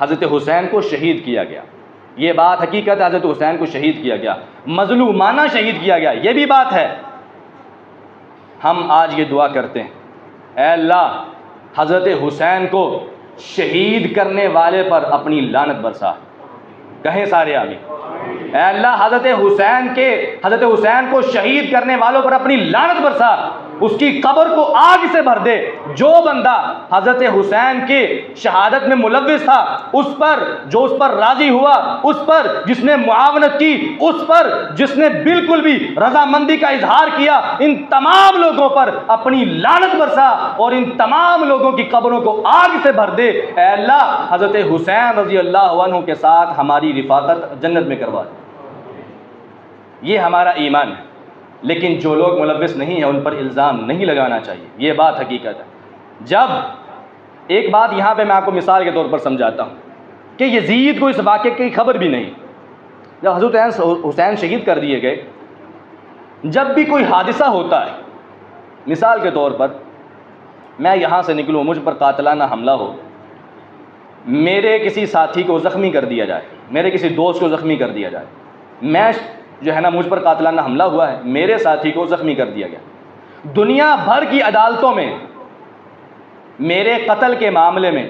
حضرت حسین کو شہید کیا گیا، یہ بات حقیقت ہے، حضرت حسین کو شہید کیا گیا، مظلومانہ شہید کیا گیا، یہ بھی بات ہے۔ ہم آج یہ دعا کرتے ہیں، اے اللہ حضرت حسین کو شہید کرنے والے پر اپنی لعنت برسا، کہیں سارے آمین۔ اے اللہ حضرت حسین کو شہید کرنے والوں پر اپنی لعنت برسا، اس کی قبر کو آگ سے بھر دے۔ جو بندہ حضرت حسین کے شہادت میں ملوث تھا، اس پر راضی ہوا، اس پر جس نے معاونت کی، اس پر جس نے بالکل بھی رضامندی کا اظہار کیا، ان تمام لوگوں پر اپنی لعنت برسا اور ان تمام لوگوں کی قبروں کو آگ سے بھر دے۔ اے اللہ حضرت حسین رضی اللہ عنہ کے ساتھ ہماری رفاقت جنت میں کروا دے۔ یہ ہمارا ایمان ہے، لیکن جو لوگ ملوث نہیں ہیں ان پر الزام نہیں لگانا چاہیے، یہ بات حقیقت ہے۔ جب ایک بات یہاں پہ میں آپ کو مثال کے طور پر سمجھاتا ہوں کہ یزید کو اس واقعے کی خبر بھی نہیں، جب حضرت حسین شہید کر دیے گئے، جب بھی کوئی حادثہ ہوتا ہے، مثال کے طور پر میں یہاں سے نکلوں، مجھ پر قاتلانہ حملہ ہو، میرے کسی ساتھی کو زخمی کر دیا جائے، میرے کسی دوست کو زخمی کر دیا جائے، میں جو ہے نا مجھ پر قاتلانہ حملہ ہوا ہے، میرے ساتھی کو زخمی کر دیا گیا، دنیا بھر کی عدالتوں میں میرے قتل کے معاملے میں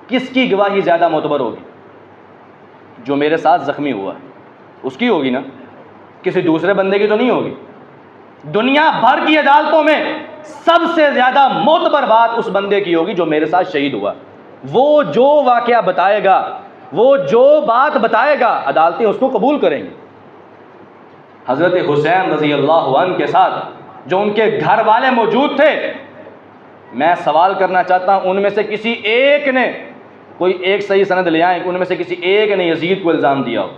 کس کی گواہی زیادہ معتبر ہوگی؟ جو میرے ساتھ زخمی ہوا ہے اس کی ہوگی نا، کسی دوسرے بندے کی تو نہیں ہوگی۔ دنیا بھر کی عدالتوں میں سب سے زیادہ معتبر بات اس بندے کی ہوگی جو میرے ساتھ شہید ہوا۔ وہ جو واقعہ بتائے گا، وہ جو بات بتائے گا، عدالتیں اس کو قبول کریں گی۔ حضرت حسین رضی اللہ عنہ کے ساتھ جو ان کے گھر والے موجود تھے، میں سوال کرنا چاہتا ہوں ان میں سے کسی ایک نے، کوئی ایک صحیح سند لے آئیں، ان میں سے کسی ایک نے یزید کو الزام دیا ہو،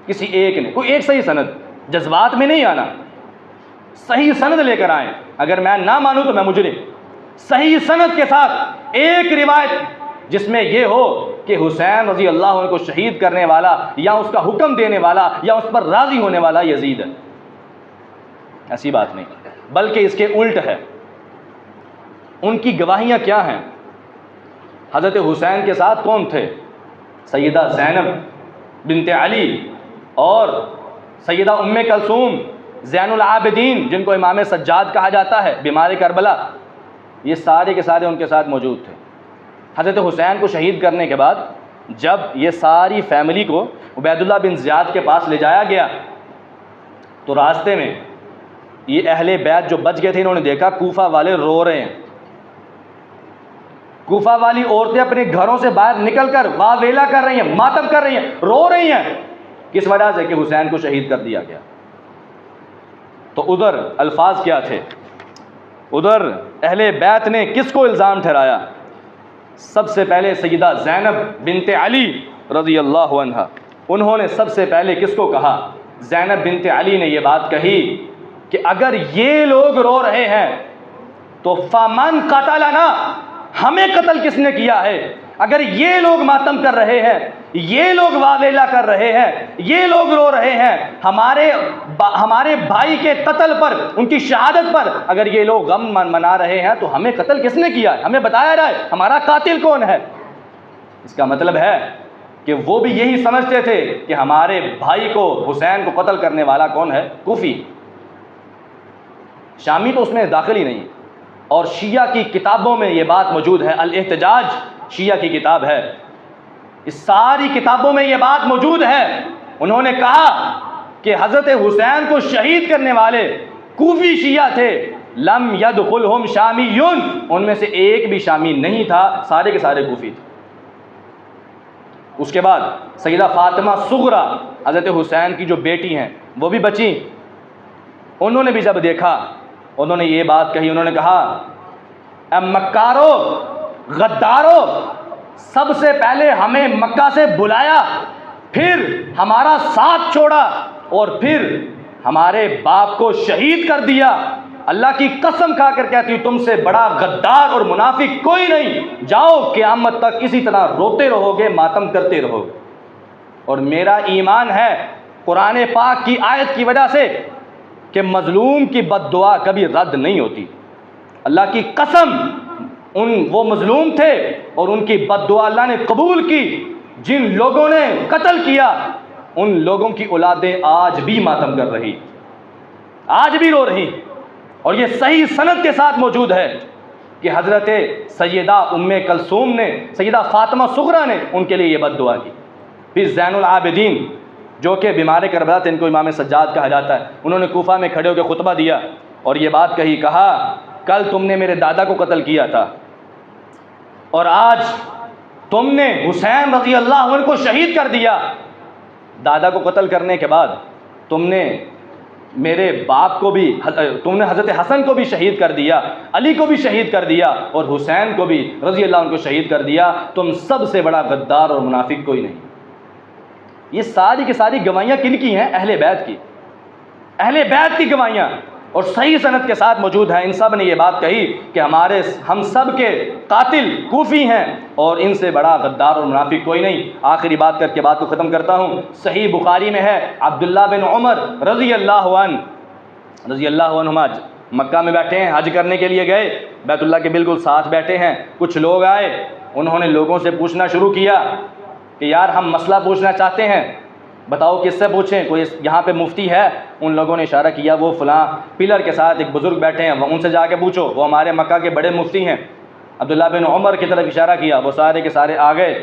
کسی ایک نے، کوئی ایک صحیح سند، جذبات میں نہیں آنا، صحیح سند لے کر آئیں۔ اگر میں نہ مانوں تو میں مجرم۔ صحیح سند کے ساتھ ایک روایت جس میں یہ ہو کہ حسین رضی اللہ عنہ کو شہید کرنے والا یا اس کا حکم دینے والا یا اس پر راضی ہونے والا یزید ہے، ایسی بات نہیں، بلکہ اس کے الٹ ہے۔ ان کی گواہیاں کیا ہیں؟ حضرت حسین کے ساتھ کون تھے؟ سیدہ زینب بنت علی اور سیدہ ام کلثوم زین العابدین، جن کو امام سجاد کہا جاتا ہے، بیمار کربلا، یہ سارے کے سارے ان کے ساتھ موجود تھے۔ حضرت حسین کو شہید کرنے کے بعد جب یہ ساری فیملی کو عبید اللہ بن زیاد کے پاس لے جایا گیا تو راستے میں یہ اہل بیت جو بچ گئے تھے، انہوں نے دیکھا کوفہ والے رو رہے ہیں، کوفہ والی عورتیں اپنے گھروں سے باہر نکل کر واہ ویلا کر رہی ہیں، ماتم کر رہی ہیں، رو رہی ہیں، کس وجہ سے؟ کہ حسین کو شہید کر دیا گیا۔ تو ادھر الفاظ کیا تھے؟ ادھر اہل بیت نے کس کو الزام ٹھہرایا؟ سب سے پہلے سیدہ زینب بنت علی رضی اللہ عنہ، انہوں نے سب سے پہلے کس کو کہا؟ زینب بنت علی نے یہ بات کہی کہ اگر یہ لوگ رو رہے ہیں تو فمن قتلنا، ہمیں قتل کس نے کیا ہے؟ اگر یہ لوگ ماتم کر رہے ہیں، یہ لوگ واویلا کر رہے ہیں، یہ لوگ رو رہے ہیں ہمارے بھائی کے قتل پر، ان کی شہادت پر، اگر یہ لوگ غم منا رہے ہیں تو ہمیں قتل کس نے کیا ہے؟ ہمیں بتایا جائے ہمارا قاتل کون ہے۔ اس کا مطلب ہے کہ وہ بھی یہی سمجھتے تھے کہ ہمارے بھائی کو، حسین کو قتل کرنے والا کون ہے؟ کوفی، شامی تو اس میں داخل ہی نہیں۔ اور شیعہ کی کتابوں میں یہ بات موجود ہے، الاحتجاج شیعہ کی کتاب ہے، اس ساری کتابوں میں یہ بات موجود ہے۔ انہوں نے کہا کہ حضرت حسین کو شہید کرنے والے کوفی شیعہ تھے، لم یدخلہم شامیون، ان میں سے ایک بھی شامی نہیں تھا، سارے کے سارے کوفی تھے۔ اس کے بعد سیدہ فاطمہ صغریٰ، حضرت حسین کی جو بیٹی ہیں، وہ بھی بچیں، انہوں نے بھی جب دیکھا، انہوں نے یہ بات کہی، انہوں نے کہا اے مکارو، غدارو، سب سے پہلے ہمیں مکہ سے بلایا، پھر ہمارا ساتھ چھوڑا اور پھر ہمارے باپ کو شہید کر دیا۔ اللہ کی قسم کھا کر کہتی ہوں تم سے بڑا غدار اور منافق کوئی نہیں، جاؤ قیامت تک اسی طرح روتے رہو گے، ماتم کرتے رہو گے۔ اور میرا ایمان ہے قرآن پاک کی آیت کی وجہ سے کہ مظلوم کی بد دعا کبھی رد نہیں ہوتی۔ اللہ کی قسم، وہ مظلوم تھے اور ان کی بد دعا اللہ نے قبول کی. جن لوگوں نے قتل کیا ان لوگوں کی اولادیں آج بھی ماتم کر رہی, آج بھی رو رہی. اور یہ صحیح سند کے ساتھ موجود ہے کہ حضرت سیدہ ام کلثوم نے, سیدہ فاطمہ صغریٰ نے ان کے لیے یہ بد دعا کی. پھر زین العابدین جو کہ بیمار کربلا تھے, ان کو امام سجاد کہا جاتا ہے, انہوں نے کوفہ میں کھڑے ہو کے خطبہ دیا اور یہ بات کہی, کہا کل تم نے میرے دادا کو قتل کیا تھا اور آج تم نے حسین رضی اللہ عنہ کو شہید کر دیا. دادا کو قتل کرنے کے بعد تم نے میرے باپ کو بھی, تم نے حضرت حسن کو بھی شہید کر دیا, علی کو بھی شہید کر دیا اور حسین کو بھی رضی اللہ عنہ کو شہید کر دیا. تم سب سے بڑا غدار اور منافق کوئی نہیں. یہ ساری کی ساری گواہیاں کن کی ہیں؟ اہل بیت کی, اہل بیت کی گواہیاں, اور صحیح سند کے ساتھ موجود ہیں. ان سب نے یہ بات کہی کہ ہم سب کے قاتل کوفی ہیں اور ان سے بڑا غدار اور منافق کوئی نہیں. آخری بات کر کے بات کو ختم کرتا ہوں. صحیح بخاری میں ہے, عبداللہ بن عمر رضی اللہ عنہما مکہ میں بیٹھے ہیں, حج کرنے کے لیے گئے, بیت اللہ کے بالکل ساتھ بیٹھے ہیں. کچھ لوگ آئے, انہوں نے لوگوں سے پوچھنا شروع کیا کہ یار ہم مسئلہ پوچھنا چاہتے ہیں, بتاؤ کس سے پوچھیں, کوئی یہاں پہ مفتی ہے؟ ان لوگوں نے اشارہ کیا وہ فلاں پلر کے ساتھ ایک بزرگ بیٹھے ہیں, ان سے جا کے پوچھو, وہ ہمارے مکہ کے بڑے مفتی ہیں. عبداللہ بن عمر کی طرف اشارہ کیا, وہ سارے کے سارے آ گئے,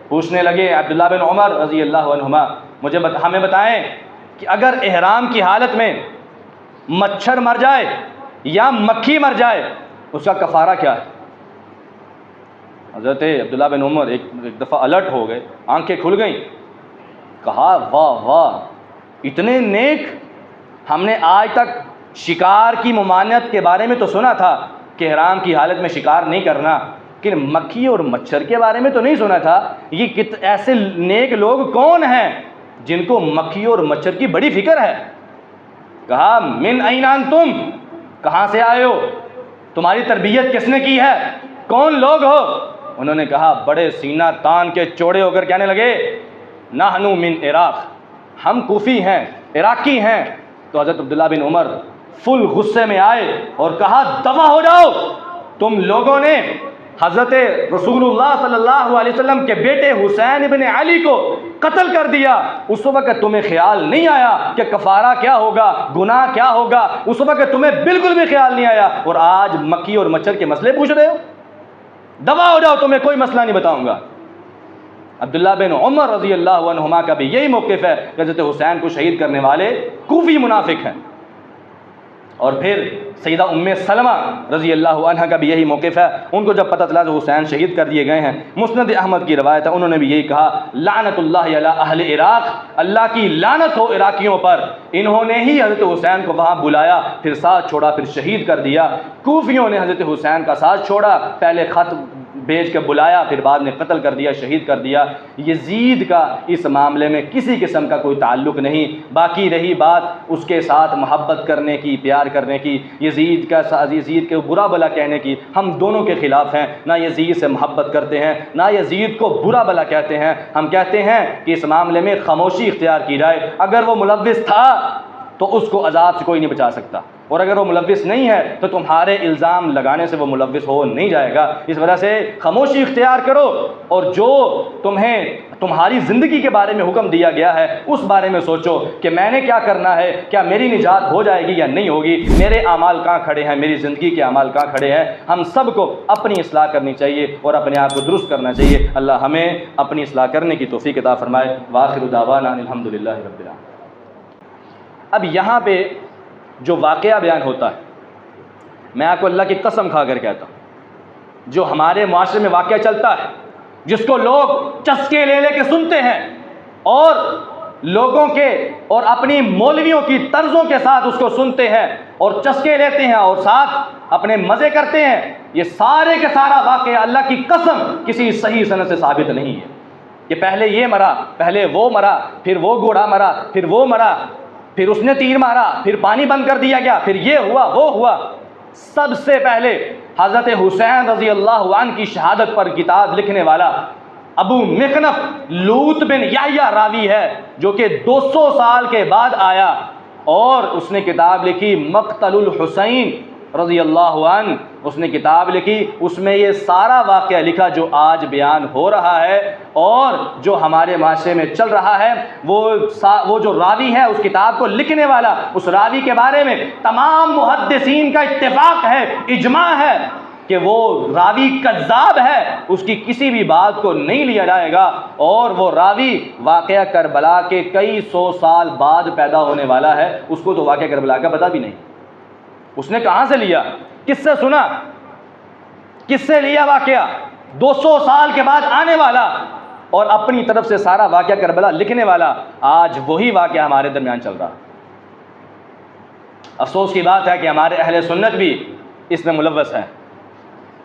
پوچھنے لگے عبداللہ بن عمر رضی اللہ عنہما ہمیں بتائیں کہ اگر احرام کی حالت میں مچھر مر جائے یا مکھی مر جائے اس کا کفارہ کیا ہے؟ حضرت عبداللہ بن عمر ایک دفعہ الرٹ ہو گئے, آنکھیں کھل گئیں, کہا واہ واہ, اتنے نیک, ہم نے آج تک شکار کی ممانعت کے بارے میں تو سنا تھا کہ احرام کی حالت میں شکار نہیں کرنا, لیکن مکھی اور مچھر کے بارے میں تو نہیں سنا تھا. یہ ایسے نیک لوگ کون ہیں جن کو مکھی اور مچھر کی بڑی فکر ہے؟ کہا من این انتم, کہاں سے آئے ہو, تمہاری تربیت کس نے کی ہے, کون لوگ ہو؟ انہوں نے کہا, بڑے سینہ تان کے چوڑے ہو کر کہنے لگے, نحن من عراق, ہم کوفی ہیں, عراقی ہیں. تو حضرت عبداللہ بن عمر فل غصے میں آئے اور کہا دفع ہو جاؤ, تم لوگوں نے حضرت رسول اللہ صلی اللہ علیہ وسلم کے بیٹے حسین ابن علی کو قتل کر دیا. اس وقت تمہیں خیال نہیں آیا کہ کفارہ کیا ہوگا, گناہ کیا ہوگا, اس وقت تمہیں بالکل بھی خیال نہیں آیا, اور آج مکھی اور مچھر کے مسئلے پوچھ رہے ہو. دفع ہو جاؤ, تمہیں کوئی مسئلہ نہیں بتاؤں گا. عبداللہ بن عمر رضی اللہ عنہما کا بھی یہی موقف ہے کہ حضرت حسین کو شہید کرنے والے کوفی منافق ہیں. اور پھر سیدہ ام سلمہ رضی اللہ عنہ کا بھی یہی موقف ہے. ان کو جب پتہ چلا کہ حسین شہید کر دیے گئے ہیں, مسند احمد کی روایت ہے, انہوں نے بھی یہی کہا, لعنت اللہ علی اہل عراق, اللہ کی لعنت ہو عراقیوں پر, انہوں نے ہی حضرت حسین کو وہاں بلایا, پھر ساتھ چھوڑا, پھر شہید کر دیا. کوفیوں نے حضرت حسین کا ساتھ چھوڑا, پہلے خط بھیج کے بلایا, پھر بعد میں قتل کر دیا, شہید کر دیا. یزید کا اس معاملے میں کسی قسم کا کوئی تعلق نہیں. باقی رہی بات اس کے ساتھ محبت کرنے کی, پیار کرنے کی, یزید کے برا بلا کہنے کی, ہم دونوں کے خلاف ہیں. نہ یزید سے محبت کرتے ہیں, نہ یزید کو برا بلا کہتے ہیں. ہم کہتے ہیں کہ اس معاملے میں خاموشی اختیار کی جائے. اگر وہ ملوث تھا تو اس کو عذاب سے کوئی نہیں بچا سکتا, اور اگر وہ ملوث نہیں ہے تو تمہارے الزام لگانے سے وہ ملوث ہو نہیں جائے گا. اس وجہ سے خاموشی اختیار کرو, اور جو تمہیں تمہاری زندگی کے بارے میں حکم دیا گیا ہے اس بارے میں سوچو کہ میں نے کیا کرنا ہے, کیا میری نجات ہو جائے گی یا نہیں ہوگی, میرے اعمال کہاں کھڑے ہیں, میری زندگی کے اعمال کہاں کھڑے ہیں. ہم سب کو اپنی اصلاح کرنی چاہیے اور اپنے آپ کو درست کرنا چاہیے. اللہ ہمیں اپنی اصلاح کرنے کی توفیق عطا فرمائے. وآخر دعوانا الحمدللہ رب العالمین. اب یہاں پہ جو واقعہ بیان ہوتا ہے, میں آپ کو اللہ کی قسم کھا کر کہتا ہوں, جو ہمارے معاشرے میں واقعہ چلتا ہے, جس کو لوگ چسکے لے لے کے سنتے ہیں اور لوگوں کے اور اپنی مولویوں کی طرزوں کے ساتھ اس کو سنتے ہیں اور چسکے لیتے ہیں اور ساتھ اپنے مزے کرتے ہیں, یہ سارے کے سارا واقعہ اللہ کی قسم کسی صحیح سند سے ثابت نہیں ہے. کہ پہلے یہ مرا, پہلے وہ مرا, پھر وہ گھوڑا مرا, پھر وہ مرا, پھر اس نے تیر مارا, پھر پانی بند کر دیا گیا, پھر یہ ہوا وہ ہوا. سب سے پہلے حضرت حسین رضی اللہ عنہ کی شہادت پر کتاب لکھنے والا ابو مخنف لوط بن یحییٰ راوی ہے, جو کہ 200 سال کے بعد آیا, اور اس نے کتاب لکھی مقتل الحسین رضی اللہ عنہ، اس نے کتاب لکھی، اس میں یہ سارا واقعہ لکھا جو آج بیان ہو رہا ہے اور جو ہمارے معاشرے میں چل رہا ہے۔ وہ جو راوی ہے، اس کتاب کو لکھنے والا، اس راوی کے بارے میں تمام محدثین کا اتفاق ہے، اجماع ہے کہ وہ راوی کذاب ہے، اس کی کسی بھی بات کو نہیں لیا جائے گا، اور وہ راوی واقعہ کربلا کے کئی سو سال بعد پیدا ہونے والا ہے، اس کو تو واقعہ کربلا کا پتہ بھی نہیں، اس نے کہاں سے لیا، کس سے سنا، کس سے لیا واقعہ، 200 سال کے بعد آنے والا اور اپنی طرف سے سارا واقعہ کربلا لکھنے والا، آج وہی واقعہ ہمارے درمیان چل رہا۔ افسوس کی بات ہے کہ ہمارے اہل سنت بھی اس میں ملوث ہیں،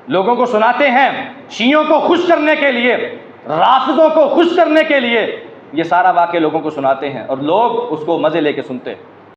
لوگوں کو سناتے ہیں، شیعوں کو خوش کرنے کے لیے، رافضوں کو خوش کرنے کے لیے یہ سارا واقعہ لوگوں کو سناتے ہیں اور لوگ اس کو مزے لے کے سنتے ہیں۔